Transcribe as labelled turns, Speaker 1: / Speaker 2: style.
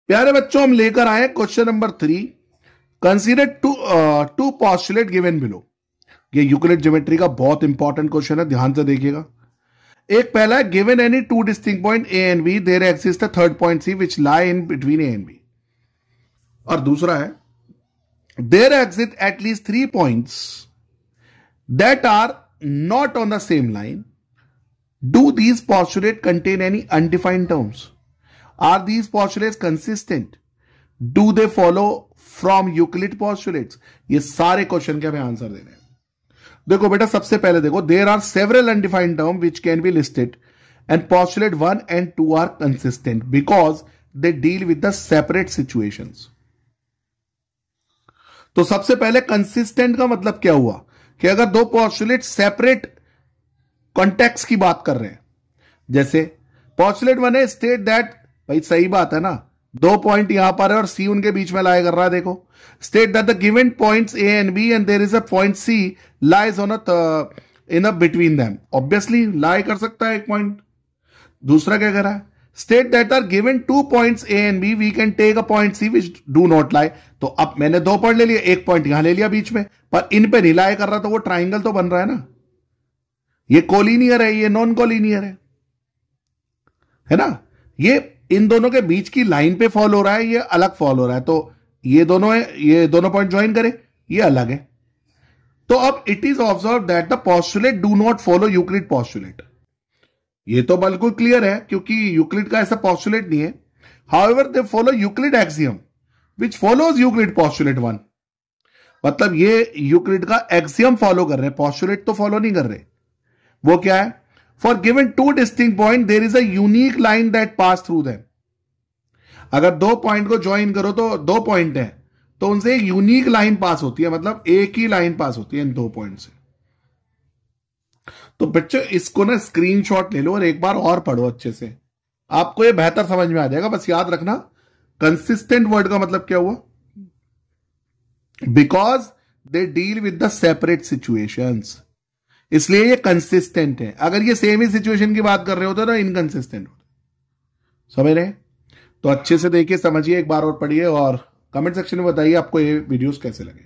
Speaker 1: प्यारे बच्चों, हम लेकर आए question number 3। Consider two postulate given below. ये यूक्लिड ज्योमेट्री का बहुत इंपॉर्टेंट क्वेश्चन है, ध्यान से देखिएगा। एक पहला है, given any two distinct point A and B, there exist the third point C which lie in between A and B. और दूसरा है, there exist at least 3 points that are not on the same line. Do these postulate contain any undefined terms? Are these postulates consistent? Do they follow from Euclid postulates? ये सारे question के हमें answer देने हैं। देखो बेटा, सबसे पहले देखो, there are several undefined terms which can be listed and postulate 1 and 2 are consistent because they deal with the separate situations. तो सबसे पहले consistent का मतलब क्या हुआ कि अगर दो postulate separate context की बात कर रहे हैं, जैसे postulate 1 है state that, भाई सही बात है ना, 2 पॉइंट यहां पर है और सी उनके बीच में लाई कर रहा है। देखो, state that the given points A and B and there is a point C lies on in a between them. Obviously lie कर सकता है एक पॉइंट। दूसरा क्या कर रहा है, state that are given 2 points A and B, we can take a point C which do not lie. तो अब मैंने 2 पॉइंट ले लिया, एक पॉइंट यहां ले लिया बीच में, पर इन पे नहीं लाई कर रहा, तो वो ट्राइंगल तो बन रहा है ना। ये कोलिनियर है, ये नॉन कोलिनियर है ना। ये इन दोनों के बीच की लाइन पे फॉल हो रहा है, ये अलग फॉल हो रहा है। तो ये दोनों है, ये दोनों पॉइंट ज्वाइन करे, ये अलग है। तो अब it is observe that the postulate do not follow Euclid postulate. ये तो बिल्कुल क्लियर है क्योंकि यूक्लिड का ऐसा पोस्टुलेट नहीं है। However they follow Euclid axiom which follows Euclid postulate 1। मतलब ये यूक्लिड का एक्सियम फॉलो कर रहे हैं, पोस्टुलेट तो फॉलो नहीं कर रहे। वो क्या है, For given two distinct points, there is a unique line that pass through them. अगर 2 पॉइंट को ज्वाइन करो तो 2 पॉइंट है, तो उनसे एक यूनिक लाइन पास होती है, मतलब एक ही लाइन पास होती है इन 2 पॉइंट से। तो बच्चों, इसको ना स्क्रीनशॉट ले लो और एक बार और पढ़ो अच्छे से, आपको ये बेहतर समझ में आ जाएगा। बस याद रखना, कंसिस्टेंट वर्ड का मतलब क्या हुआ, because they deal with the separate situations, इसलिए ये कंसिस्टेंट है। अगर ये सेम ही सिचुएशन की बात कर रहे होते ना, इनकंसिस्टेंट होते। समझ रहे? तो अच्छे से देखिए, समझिए, एक बार और पढ़िए और कमेंट सेक्शन में बताइए आपको ये वीडियोस कैसे लगे।